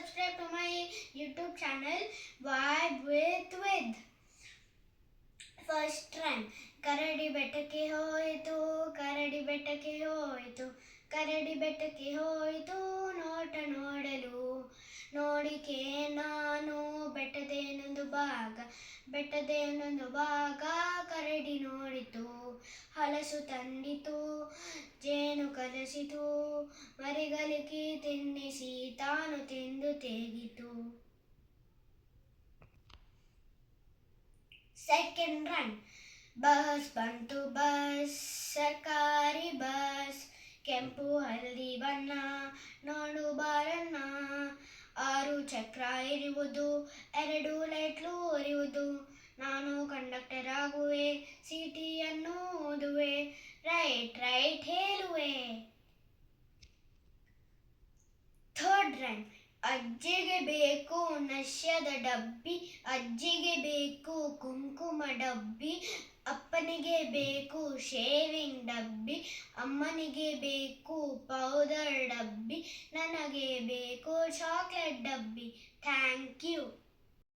subscribe to my YouTube channel Vibe with With. First rhyme. ಕರಡಿ ಬೆಟ್ಟಕ್ಕೆ ಹೋಯಿತು, ಕರಡಿ ಬೆಟ್ಟಕ್ಕೆ ಹೋಯಿತು, ಕರಡಿ ಬೆಟ್ಟಕ್ಕೆ ಹೋಯಿತು ನೋಟ ನೋಡಲು. ನೋಡಿಕೆ ನಾನು ಬೆಟ್ಟದೇನೊಂದು ಭಾಗ, ಬೆಟ್ಟದೇನೊಂದು ಭಾಗ ಕರಡಿ ನೋಡಿತು. ಹಲಸು ತಂದಿತು, ಜೇನು ಕಲಸಿತು, ಮರಿಗಳಿಗೆ ತಿನ್ನಿಸಿ ತಾನು ತಿಂದು ತೆಗಿತು. Second rhyme. ಬಸ್ ಬಂತು ಬಸ್, ಸರ್ಕಾರಿ ಬಸ್, ಕೆಂಪು ಹಳದಿ ಬಣ್ಣ ನೋಡು ಬಾರಣ್ಣ. 6 ಚಕ್ರ ಇರುವುದು, 2 ಲೈಟ್ಲು ಉರಿಯುವುದು. ನಾನು ಕಂಡಕ್ಟರ್ ಆಗುವೆ, ಸಿಟಿಯನ್ನು ಓದುವೆ, ರೈಟ್ ರೈಟ್ ಹೇಳುವೆ. Third rhyme. ಅಜ್ಜಿಗೆ ಬೇಕು ನಶ್ಯದ ಡಬ್ಬಿ, ಅಜ್ಜಿಗೆ ಬೇಕು ಕುಂಕುಮ ಡಬ್ಬಿ, ಅಪ್ಪನಿಗೆ ಬೇಕು ಶೇವಿಂಗ್ ಡಬ್ಬಿ, ಅಮ್ಮನಿಗೆ ಬೇಕು ಪೌಡರ್ ಡಬ್ಬಿ, ನನಗೆ ಬೇಕು ಚಾಕ್ಲೇಟ್ ಡಬ್ಬಿ. Thank you.